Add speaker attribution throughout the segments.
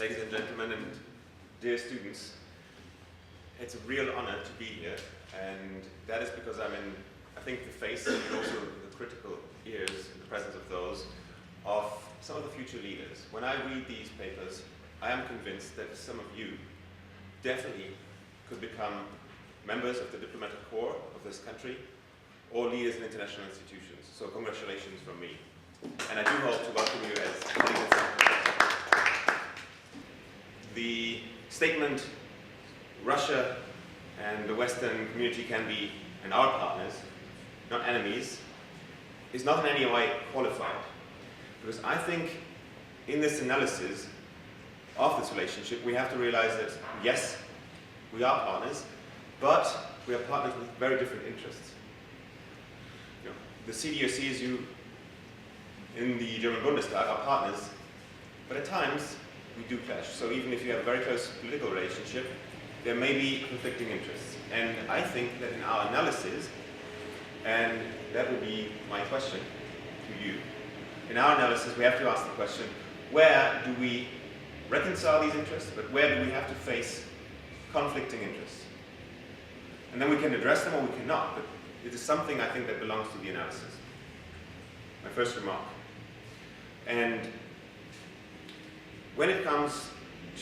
Speaker 1: ladies and gentlemen, and dear students. It's a real honor to be here, and that is because I'm in, I think, the face and also the critical ears in the presence of those of some of the future leaders. When I read these papers, I am convinced that some of you definitely could become members of the diplomatic corps of this country or leaders in international institutions. So congratulations from me. And I do hope to welcome you as leaders. The statement, Russia and the Western community can be, and our partners, not enemies, is not in any way qualified. Because I think in this analysis of this relationship, we have to realize that, yes, we are partners, but we are partners with very different interests. You know, the CDU CSU in the German Bundestag are partners, but at times we do clash. So even if you have a very close political relationship, there may be conflicting interests. And I think that in our analysis, and that would be my question to you, in our analysis we have to ask the question, where do we reconcile these interests, but where do we have to face conflicting interests? And then we can address them or we cannot, but it is something I think that belongs to the analysis. My first remark. And when it comes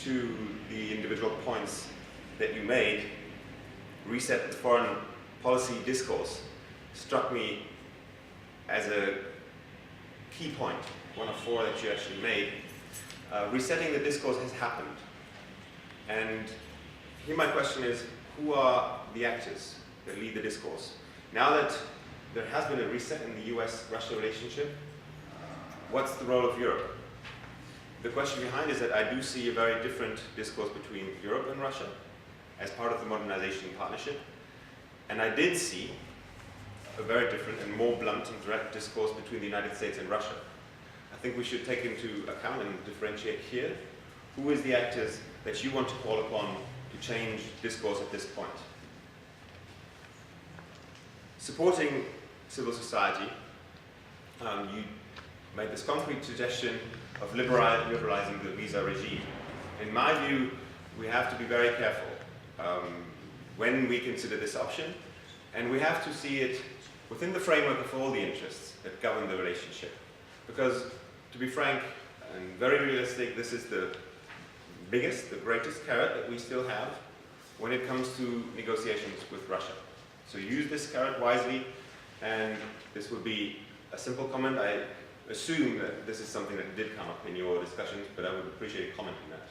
Speaker 1: to the individual points that you made, reset the foreign policy discourse struck me as a key point, one of four that you actually made. Resetting the discourse has happened. And here my question is, who are the actors that lead the discourse? Now that there has been a reset in the US-Russia relationship, what's the role of Europe? The question behind is that I do see a very different discourse between Europe and Russia as part of the modernization partnership. And I did see a very different and more blunt and direct discourse between the United States and Russia. I think we should take into account and differentiate here who is the actors that you want to call upon to change discourse at this point. Supporting civil society, you made this concrete suggestion of liberalizing the visa regime. In my view, we have to be very careful when we consider this option, and we have to see it within the framework of all the interests that govern the relationship. Because, to be frank and very realistic, this is the biggest, the greatest carrot that we still have when it comes to negotiations with Russia. So use this carrot wisely, and this would be a simple comment. I assume that this is something that did come up in your discussions, but I would appreciate a comment on that.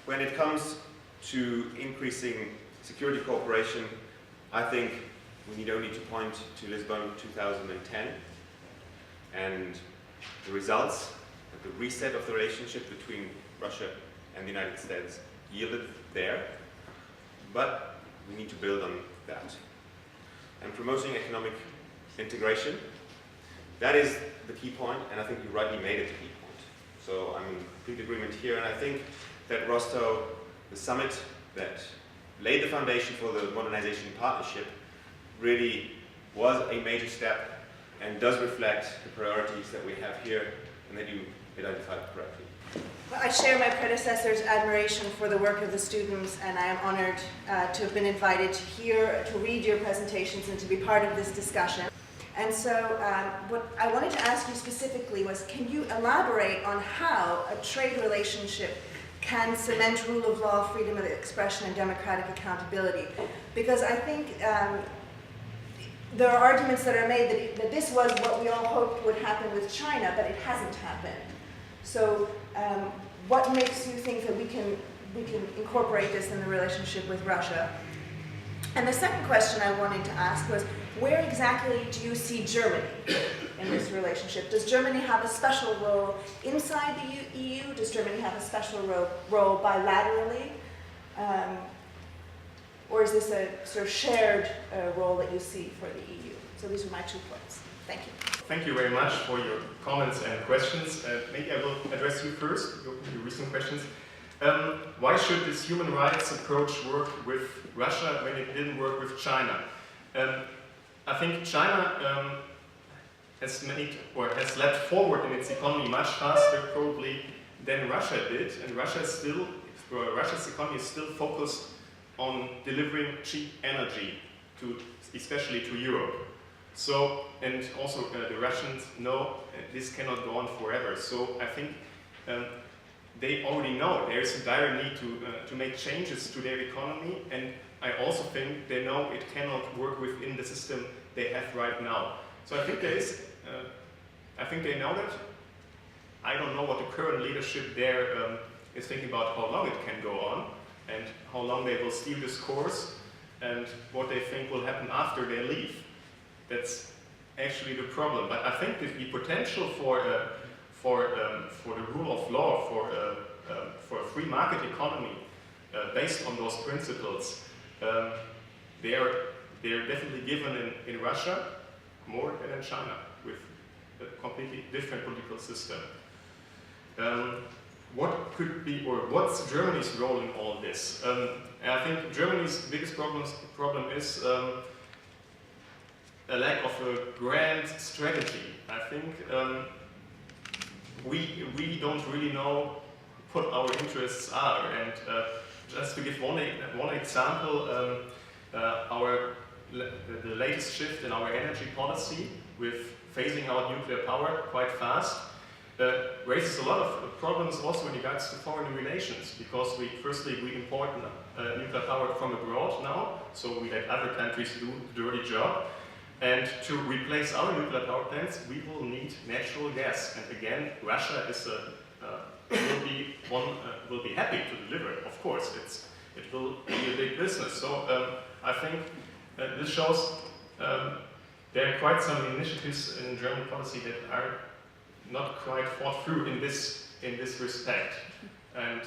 Speaker 1: When it comes to increasing security cooperation, I think we need only to point to Lisbon 2010 and the results that the reset of the relationship between Russia and the United States yielded there, but we need to build on that. And promoting economic integration, that is the key point, and I think you rightly made it the key point. So I'm in complete agreement here, and I think that Rostow, the summit that laid the foundation for the modernization partnership, really was a major step and does reflect the priorities that we have here and that you identified correctly.
Speaker 2: Well, I share my predecessor's admiration for the work of the students, and I am honored to have been invited here to read your presentations and to be part of this discussion. And so what I wanted to ask you specifically was, can you elaborate on how a trade relationship can cement rule of law, freedom of expression, and democratic accountability? Because I think there are arguments that are made that this was what we all hoped would happen with China, but it hasn't happened. So what makes you think that we can incorporate this in the relationship with Russia? And the second question I wanted to ask was, where exactly do you see Germany in this relationship? Does Germany have a special role inside the EU? Does Germany have a special role bilaterally? Or is this a sort of shared role that you see for the EU? So these are my 2 points. Thank you.
Speaker 3: Thank you very much for your comments and questions. Maybe I will address you first, your recent questions. Why should this human rights approach work with Russia when it didn't work with China? I think China has leapt forward in its economy much faster probably than Russia did, and Russia's economy is still focused on delivering cheap energy to, especially to Europe. So, and also the Russians know this cannot go on forever. So I think they already know there is a dire need to make changes to their economy, and I also think they know it cannot work within the system they have right now. So I think there is, I think they know that. I don't know what the current leadership there is thinking about how long it can go on, and how long they will steer this course, and what they think will happen after they leave. That's actually the problem. But I think that the potential for the rule of law, for a free market economy based on those principles, they are definitely given in Russia more than in China, with a completely different political system. What could be, or what's Germany's role in all this? I think Germany's biggest problem is a lack of a grand strategy. I think we don't really know what our interests are. And just to give one example, the latest shift in our energy policy with phasing out nuclear power quite fast raises a lot of problems also in regards to foreign relations, because firstly we import nuclear power from abroad now, so we let other countries do the dirty job. And to replace our nuclear power plants, we will need natural gas. And again, Russia is will be happy to deliver. Of course, it will be a big business. So I think this shows there are quite some initiatives in German policy that are not quite thought through in this respect, and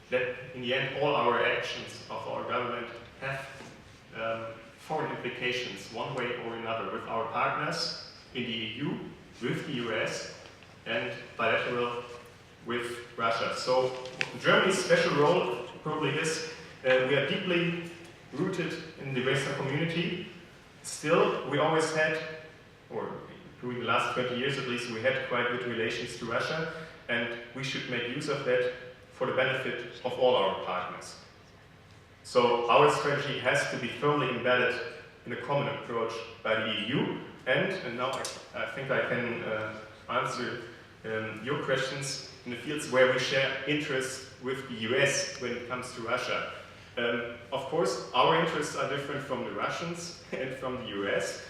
Speaker 3: that in the end all our actions of our government have foreign implications one way or another with our partners in the EU, with the US, and bilateral with Russia. So Germany's special role probably is we are deeply rooted in the Western community. Still, we always had, or during the last 20 years at least, we had quite good relations to Russia, and we should make use of that for the benefit of all our partners. So our strategy has to be firmly embedded in a common approach by the EU, and now I think I can answer your questions in the fields where we share interests with the US when it comes to Russia. Of course, our interests are different from the Russians and from the US.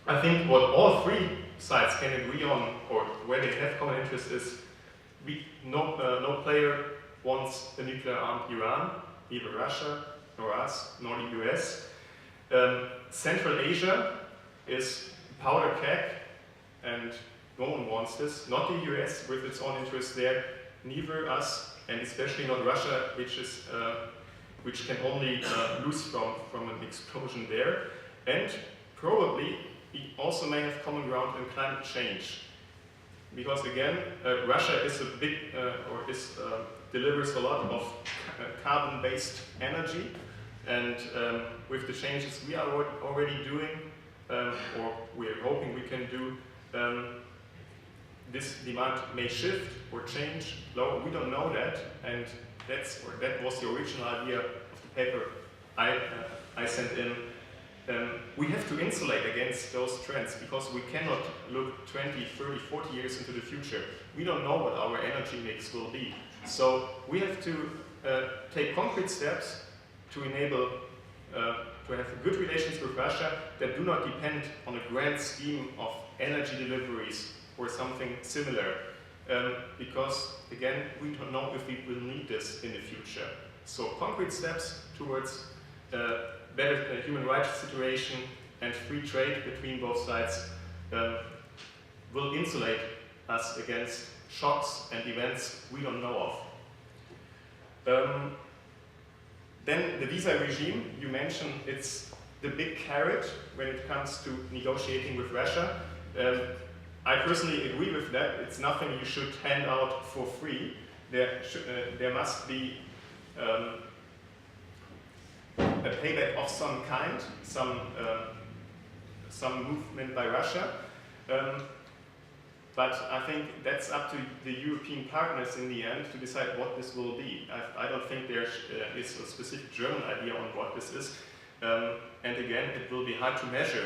Speaker 3: I think what all three sides can agree on, or where they have common interest, is no player wants a nuclear-armed Iran, neither Russia, nor us, nor the US. Central Asia is powder keg, and no one wants this. Not the US with its own interests there, neither us, and especially not Russia, which can only lose from an explosion there. And probably we also may have common ground in climate change, because again, Russia is a big delivers a lot of carbon-based energy, and with the changes we are already doing, or we are hoping we can do, this demand may shift or change. We don't know that, and that was the original idea of the paper I sent in. We have to insulate against those trends, because we cannot look 20, 30, 40 years into the future. We don't know what our energy mix will be. So we have to take concrete steps to enable to have good relations with Russia that do not depend on a grand scheme of energy deliveries or something similar. Because, again, we don't know if we will need this in the future. So concrete steps towards better human rights situation and free trade between both sides will insulate us against shocks and events we don't know of. Then the visa regime, you mentioned, it's the big carrot when it comes to negotiating with Russia. I personally agree with that. It's nothing you should hand out for free. There must be a payback of some kind, some movement by Russia. But I think that's up to the European partners in the end to decide what this will be. I don't think there is a specific German idea on what this is. And again, it will be hard to measure.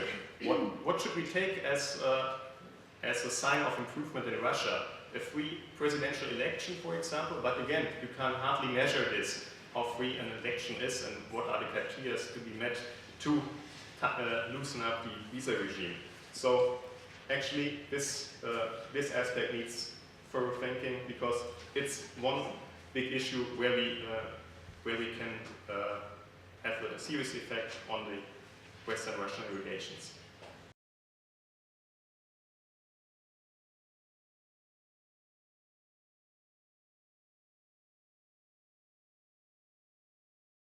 Speaker 3: What should we take as a sign of improvement in Russia? A free presidential election, for example, but again, you can hardly measure this, how free an election is and what are the criteria to be met to loosen up the visa regime. So actually, this aspect needs further thinking because it's one big issue where we can have a serious effect on the Western Russian relations.